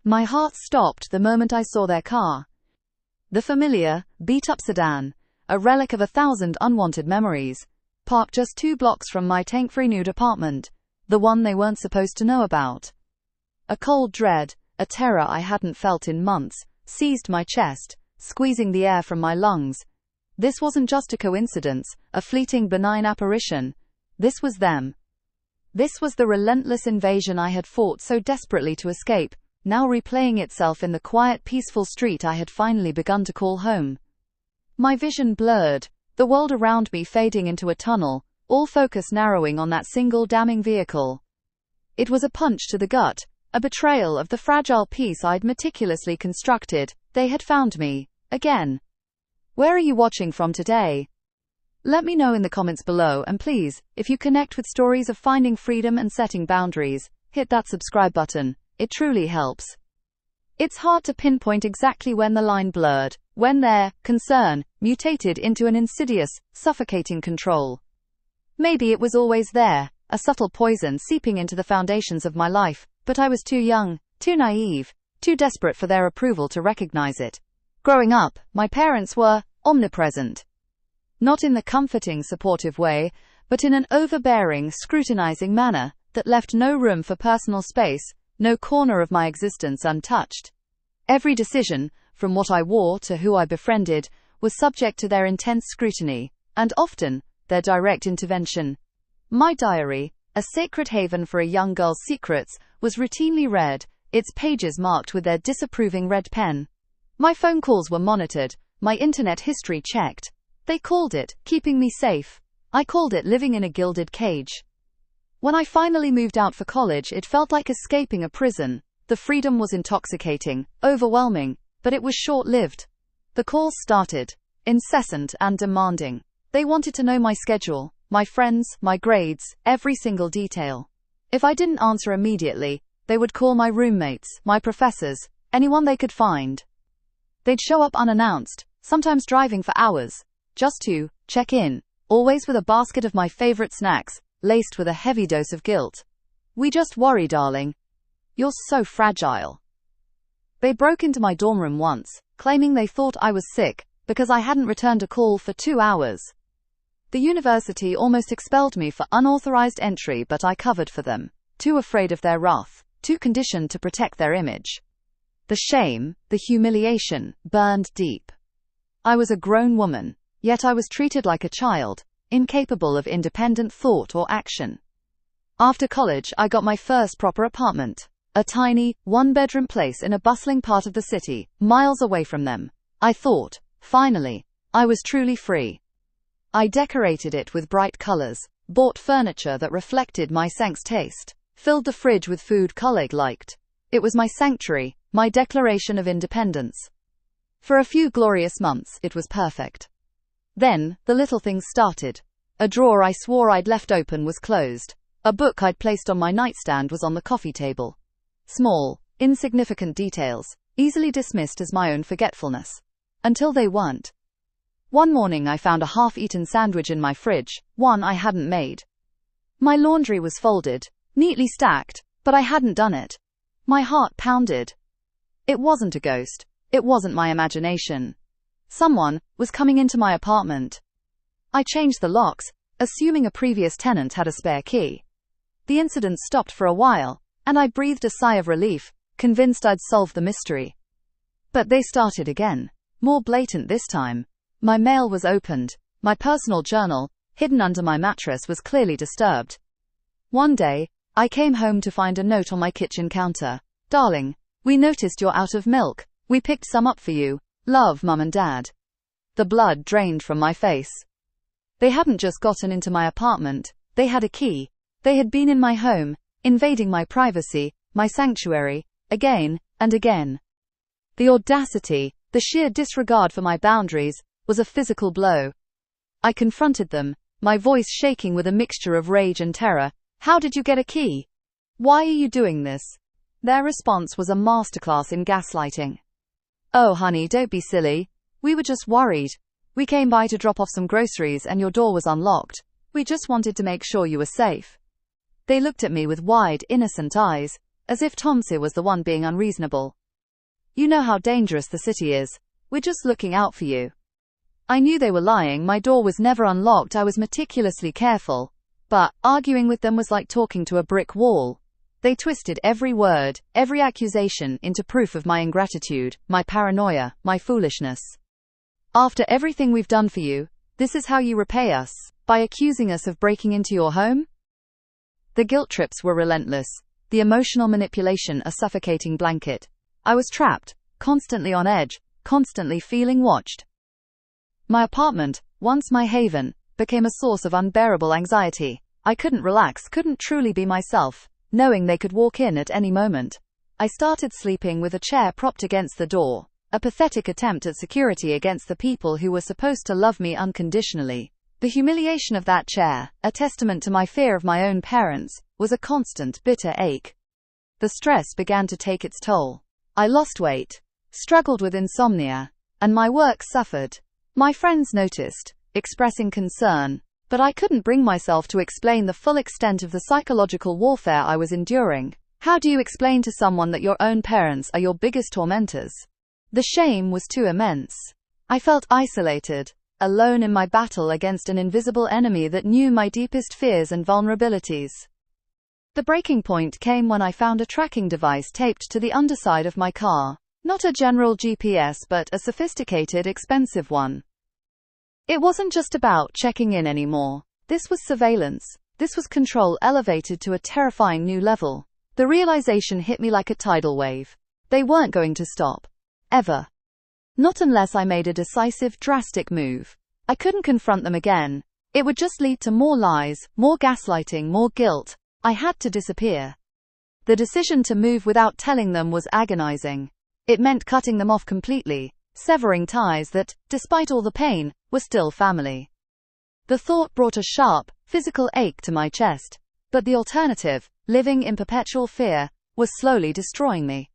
My heart stopped the moment I saw their car. The familiar, beat-up sedan, a relic of 1,000 unwanted memories, parked just 2 blocks from my tank-free nude apartment, the one they weren't supposed to know about. A cold dread, a terror I hadn't felt in months, seized my chest, squeezing the air from my lungs. This wasn't just a coincidence, a fleeting benign apparition. This was them. This was the relentless invasion I had fought so desperately to escape, now replaying itself in the quiet, peaceful street I had finally begun to call home. My vision blurred, the world around me fading into a tunnel, all focus narrowing on that single damning vehicle. It was a punch to the gut, a betrayal of the fragile peace I'd meticulously constructed. They had found me, again. Where are you watching from today? Let me know in the comments below, and please, if you connect with stories of finding freedom and setting boundaries, hit that subscribe button. It truly helps. It's hard to pinpoint exactly when the line blurred, when their concern mutated into an insidious, suffocating control. Maybe it was always there, a subtle poison seeping into the foundations of my life, but I was too young, too naive, too desperate for their approval to recognize it. Growing up, my parents were omnipresent. Not in the comforting, supportive way, but in an overbearing, scrutinizing manner that left no room for personal space, no corner of my existence untouched. Every decision, from what I wore to who I befriended, was subject to their intense scrutiny, and often, their direct intervention. My diary, a sacred haven for a young girl's secrets, was routinely read, its pages marked with their disapproving red pen. My phone calls were monitored, my internet history checked. They called it keeping me safe. I called it living in a gilded cage. When I finally moved out for college, it felt like escaping a prison. The freedom was intoxicating, overwhelming, but it was short-lived. The calls started, incessant and demanding. They wanted to know my schedule, my friends, my grades, every single detail. If I didn't answer immediately, they would call my roommates, my professors, anyone they could find. They'd show up unannounced, sometimes driving for hours, just to check in, always with a basket of my favorite snacks, laced with a heavy dose of guilt. We just worry, darling. You're so fragile. They broke into my dorm room once, claiming they thought I was sick, because I hadn't returned a call for 2 hours. The university almost expelled me for unauthorized entry, but I covered for them, too afraid of their wrath, too conditioned to protect their image. The shame, the humiliation, burned deep. I was a grown woman, yet I was treated like a child, incapable of independent thought or action. After college, I got my first proper apartment, a tiny, one-bedroom place in a bustling part of the city, miles away from them. I thought, finally, I was truly free. I decorated it with bright colors, bought furniture that reflected my sanct's taste, filled the fridge with food colleague liked. It was my sanctuary, my declaration of independence. For a few glorious months, it was perfect. Then, the little things started. A drawer I swore I'd left open was closed. A book I'd placed on my nightstand was on the coffee table. Small, insignificant details, easily dismissed as my own forgetfulness. Until they weren't. One morning I found a half-eaten sandwich in my fridge, one I hadn't made. My laundry was folded, neatly stacked, but I hadn't done it. My heart pounded. It wasn't a ghost. It wasn't my imagination. Someone was coming into my apartment. I changed the locks, assuming a previous tenant had a spare key. The incident stopped for a while, and I breathed a sigh of relief, convinced I'd solved the mystery. But they started again, more blatant this time. My mail was opened. My personal journal, hidden under my mattress, was clearly disturbed. One day, I came home to find a note on my kitchen counter. Darling, we noticed you're out of milk. We picked some up for you. Love, Mum and Dad. The blood drained from my face. They hadn't just gotten into my apartment. They had a key. They had been in my home, invading my privacy, my sanctuary, again and again. The audacity, the sheer disregard for my boundaries, was a physical blow. I confronted them, my voice shaking with a mixture of rage and terror. How did you get a key? Why are you doing this? Their response was a masterclass in gaslighting. Oh honey, don't be silly. We were just worried. We came by to drop off some groceries and your door was unlocked. We just wanted to make sure you were safe. They looked at me with wide, innocent eyes, as if Tomsy was the one being unreasonable. You know how dangerous the city is. We're just looking out for you." I knew they were lying. My door was never unlocked. I was meticulously careful. But arguing with them was like talking to a brick wall. They twisted every word, every accusation into proof of my ingratitude, my paranoia, my foolishness. "After everything we've done for you, this is how you repay us, by accusing us of breaking into your home?" The guilt trips were relentless, the emotional manipulation a suffocating blanket. I was trapped, constantly on edge, constantly feeling watched. My apartment, once my haven, became a source of unbearable anxiety. I couldn't relax, couldn't truly be myself, knowing they could walk in at any moment. I started sleeping with a chair propped against the door, a pathetic attempt at security against the people who were supposed to love me unconditionally. The humiliation of that chair, a testament to my fear of my own parents, was a constant, bitter ache. The stress began to take its toll. I lost weight, struggled with insomnia, and my work suffered. My friends noticed, expressing concern, but I couldn't bring myself to explain the full extent of the psychological warfare I was enduring. How do you explain to someone that your own parents are your biggest tormentors? The shame was too immense. I felt isolated, alone in my battle against an invisible enemy that knew my deepest fears and vulnerabilities. The breaking point came when I found a tracking device taped to the underside of my car. Not a general GPS, but a sophisticated, expensive one. It wasn't just about checking in anymore. This was surveillance. This was control elevated to a terrifying new level. The realization hit me like a tidal wave. They weren't going to stop. Ever. Not unless I made a decisive, drastic move. I couldn't confront them again. It would just lead to more lies, more gaslighting, more guilt. I had to disappear. The decision to move without telling them was agonizing. It meant cutting them off completely, severing ties that, despite all the pain, were still family. The thought brought a sharp, physical ache to my chest. But the alternative, living in perpetual fear, was slowly destroying me.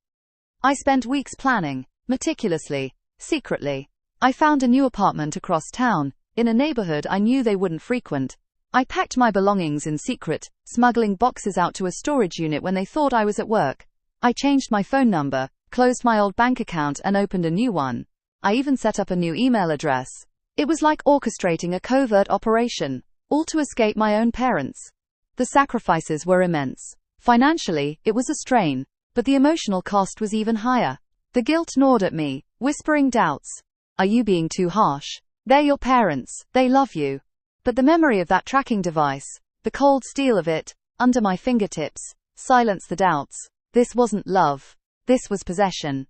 I spent weeks planning, meticulously, secretly. I found a new apartment across town, in a neighborhood I knew they wouldn't frequent. I packed my belongings in secret, smuggling boxes out to a storage unit when they thought I was at work. I changed my phone number, closed my old bank account and opened a new one. I even set up a new email address. It was like orchestrating a covert operation, all to escape my own parents. The sacrifices were immense. Financially, it was a strain, but the emotional cost was even higher. The guilt gnawed at me, whispering doubts. Are you being too harsh? They're your parents, they love you. But the memory of that tracking device, the cold steel of it, under my fingertips, silenced the doubts. This wasn't love. This was possession.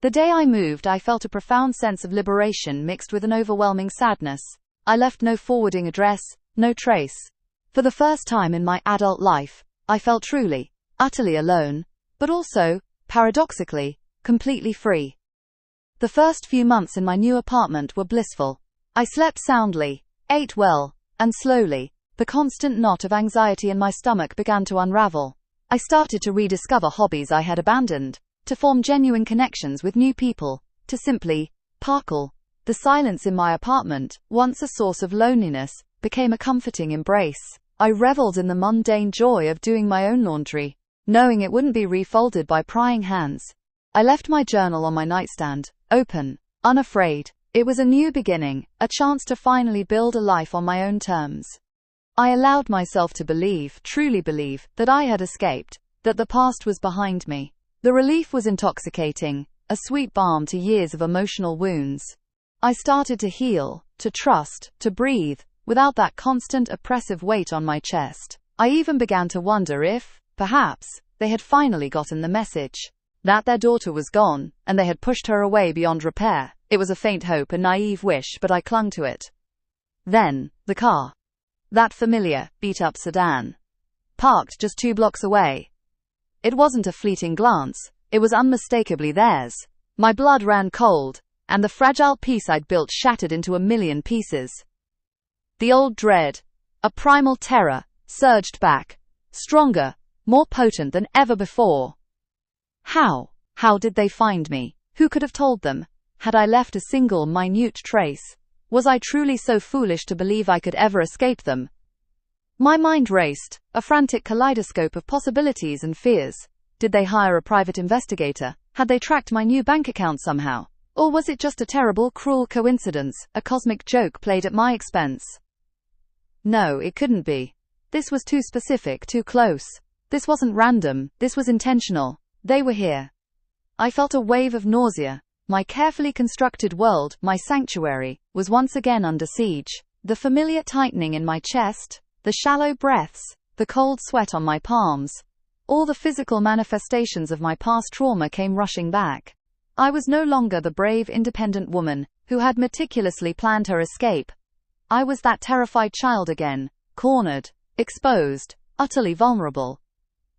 The day I moved, I felt a profound sense of liberation mixed with an overwhelming sadness. I left no forwarding address, no trace. For the first time in my adult life, I felt truly, utterly alone, but also, paradoxically, completely free. The first few months in my new apartment were blissful. I slept soundly, ate well, and slowly, the constant knot of anxiety in my stomach began to unravel. I started to rediscover hobbies I had abandoned, to form genuine connections with new people, to simply parkle. The silence in my apartment, once a source of loneliness, became a comforting embrace. I reveled in the mundane joy of doing my own laundry, knowing it wouldn't be refolded by prying hands. I left my journal on my nightstand, open, unafraid. It was a new beginning, a chance to finally build a life on my own terms. I allowed myself to believe, truly believe, that I had escaped, that the past was behind me. The relief was intoxicating, a sweet balm to years of emotional wounds. I started to heal, to trust, to breathe, without that constant oppressive weight on my chest. I even began to wonder if, perhaps, they had finally gotten the message. That their daughter was gone, and they had pushed her away beyond repair. It was a faint hope, a naive wish, but I clung to it. Then, the car. That familiar, beat-up sedan. Parked just 2 blocks away. It wasn't a fleeting glance, it was unmistakably theirs. My blood ran cold, and the fragile peace I'd built shattered into a million pieces. The old dread, a primal terror, surged back, stronger, more potent than ever before. How did they find me? Who could have told them? Had I left a single minute trace? Was I truly so foolish to believe I could ever escape them? My mind raced, a frantic kaleidoscope of possibilities and fears. Did they hire a private investigator? Had they tracked my new bank account somehow? Or was it just a terrible, cruel coincidence, a cosmic joke played at my expense? No, it couldn't be. This was too specific, too close. This wasn't random, this was intentional. They were here. I felt a wave of nausea. My carefully constructed world, my sanctuary, was once again under siege. The familiar tightening in my chest, the shallow breaths, the cold sweat on my palms. All the physical manifestations of my past trauma came rushing back. I was no longer the brave, independent woman who had meticulously planned her escape. I was that terrified child again, cornered, exposed, utterly vulnerable.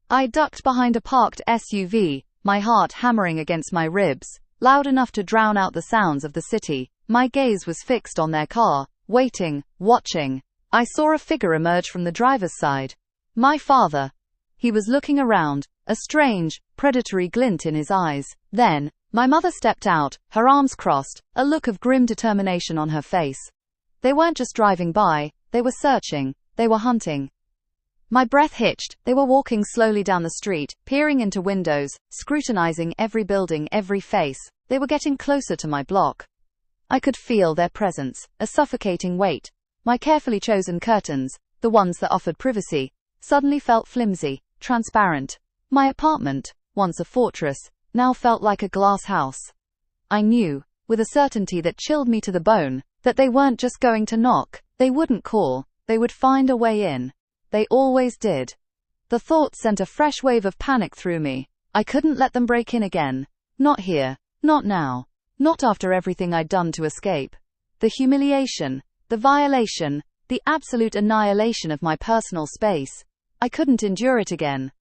I ducked behind a parked SUV, my heart hammering against my ribs, loud enough to drown out the sounds of the city. My gaze was fixed on their car, waiting, watching. I saw a figure emerge from the driver's side. My father. He was looking around, a strange, predatory glint in his eyes. Then, my mother stepped out, her arms crossed, a look of grim determination on her face. They weren't just driving by, they were searching, they were hunting. My breath hitched. They were walking slowly down the street, peering into windows, scrutinizing every building, every face. They were getting closer to my block. I could feel their presence, a suffocating weight. My carefully chosen curtains, the ones that offered privacy, suddenly felt flimsy, transparent. My apartment, once a fortress, now felt like a glass house. I knew, with a certainty that chilled me to the bone, that they weren't just going to knock. They wouldn't call. They would find a way in. They always did. The thought sent a fresh wave of panic through me. I couldn't let them break in again. Not here. Not now. Not after everything I'd done to escape. The humiliation, the violation, the absolute annihilation of my personal space. I couldn't endure it again.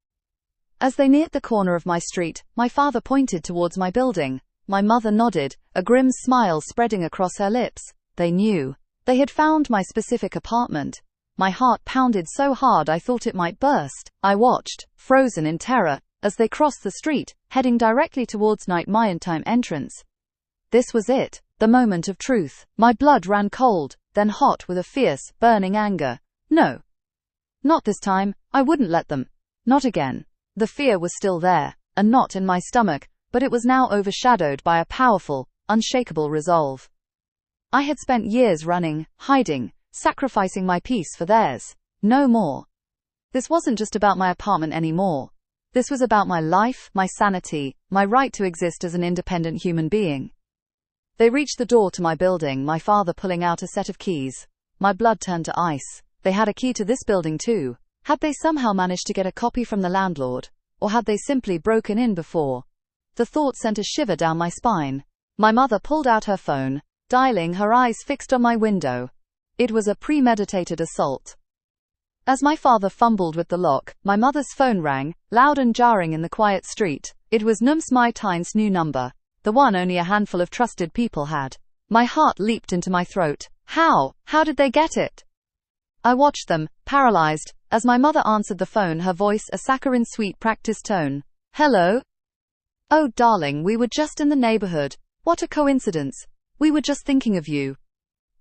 As they neared the corner of my street, my father pointed towards my building. My mother nodded, a grim smile spreading across her lips. They knew. They had found my specific apartment. My heart pounded so hard I thought it might burst. I watched, frozen in terror, as they crossed the street, heading directly towards Night Time entrance. This was it, the moment of truth. My blood ran cold, then hot with a fierce, burning anger. No. Not this time. I wouldn't let them. Not again. The fear was still there, a knot in my stomach, but it was now overshadowed by a powerful, unshakable resolve. I had spent years running, hiding, sacrificing my peace for theirs. No more. This wasn't just about my apartment anymore. This was about my life, my sanity, my right to exist as an independent human being. They reached the door to my building, my father pulling out a set of keys. My blood turned to ice. They had a key to this building too. Had they somehow managed to get a copy from the landlord? Or had they simply broken in before? The thought sent a shiver down my spine. My mother pulled out her phone, dialing, her eyes fixed on my window. It was a premeditated assault. As my father fumbled with the lock, my mother's phone rang, loud and jarring in the quiet street. It was My Tyne's new number, the one only a handful of trusted people had. My heart leaped into my throat. How did they get it? I watched them, paralyzed, as my mother answered the phone, her voice a saccharine sweet practiced tone. Hello? Oh darling, we were just in the neighborhood. What a coincidence. We were just thinking of you.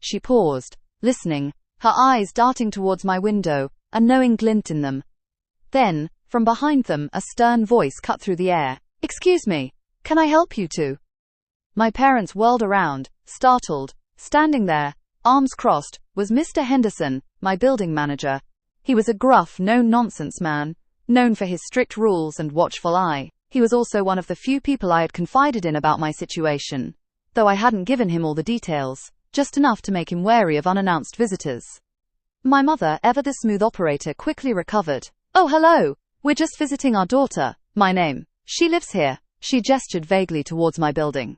She paused, listening, her eyes darting towards my window, a knowing glint in them. Then, from behind them, a stern voice cut through the air. Excuse me, can I help you two? My parents whirled around, startled. Standing there, arms crossed, was Mr. Henderson, my building manager. He was a gruff, no-nonsense man, known for his strict rules and watchful eye. He was also one of the few people I had confided in about my situation, though I hadn't given him all the details, just enough to make him wary of unannounced visitors. My mother, ever the smooth operator, quickly recovered. Oh hello, we're just visiting our daughter. My name. She lives here. She gestured vaguely towards my building.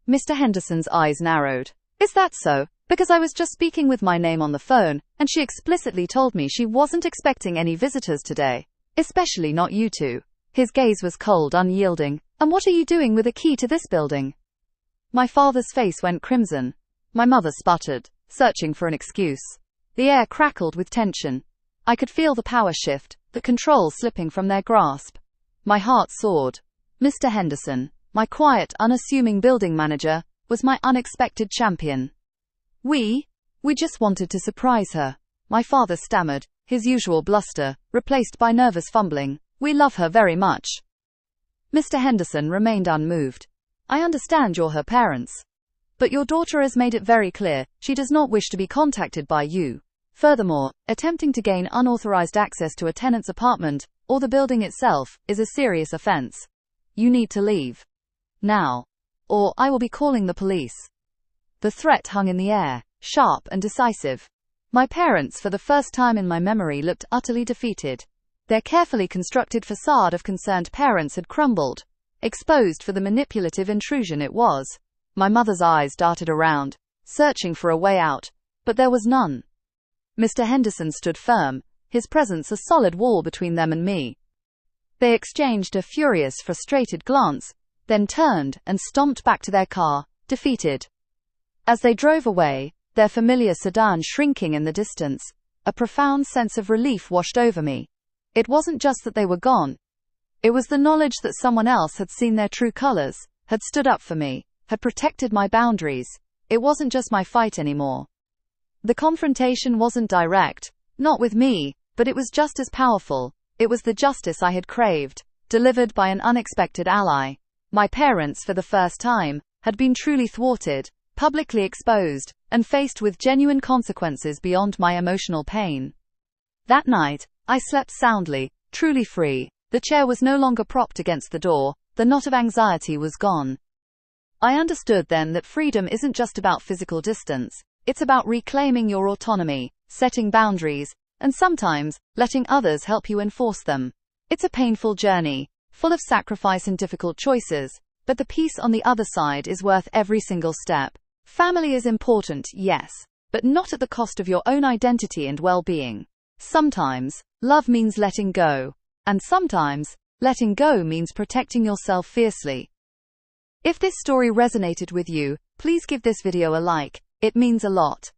Mr. Henderson's eyes narrowed. Is that so? Because I was just speaking with my name on the phone, and she explicitly told me she wasn't expecting any visitors today. Especially not you two. His gaze was cold, unyielding. And what are you doing with a key to this building? My father's face went crimson. My mother sputtered, searching for an excuse. The air crackled with tension. I could feel the power shift, the control slipping from their grasp. My heart soared. Mr. Henderson, my quiet, unassuming building manager, was my unexpected champion. We just wanted to surprise her. My father stammered, his usual bluster, replaced by nervous fumbling. We love her very much. Mr. Henderson remained unmoved. I understand you're her parents. But your daughter has made it very clear she does not wish to be contacted by you. Furthermore, attempting to gain unauthorized access to a tenant's apartment, or the building itself, is a serious offense. You need to leave. Now. Or I will be calling the police. The threat hung in the air, sharp and decisive. My parents, for the first time in my memory, looked utterly defeated. Their carefully constructed facade of concerned parents had crumbled, exposed for the manipulative intrusion it was. My mother's eyes darted around, searching for a way out, but there was none. Mr. Henderson stood firm, his presence a solid wall between them and me. They exchanged a furious, frustrated glance, then turned and stomped back to their car, defeated. As they drove away, their familiar sedan shrinking in the distance, a profound sense of relief washed over me. It wasn't just that they were gone. It was the knowledge that someone else had seen their true colors, had stood up for me, had protected my boundaries. It wasn't just my fight anymore. The confrontation wasn't direct, not with me, but it was just as powerful. It was the justice I had craved, delivered by an unexpected ally. My parents, for the first time, had been truly thwarted, publicly exposed, and faced with genuine consequences beyond my emotional pain. That night, I slept soundly, truly free. The chair was no longer propped against the door, the knot of anxiety was gone. I understood then that freedom isn't just about physical distance, it's about reclaiming your autonomy, setting boundaries, and sometimes, letting others help you enforce them. It's a painful journey, full of sacrifice and difficult choices, but the peace on the other side is worth every single step. Family is important, yes, but not at the cost of your own identity and well-being. Sometimes, love means letting go, and sometimes, letting go means protecting yourself fiercely. If this story resonated with you, please give this video a like. It means a lot.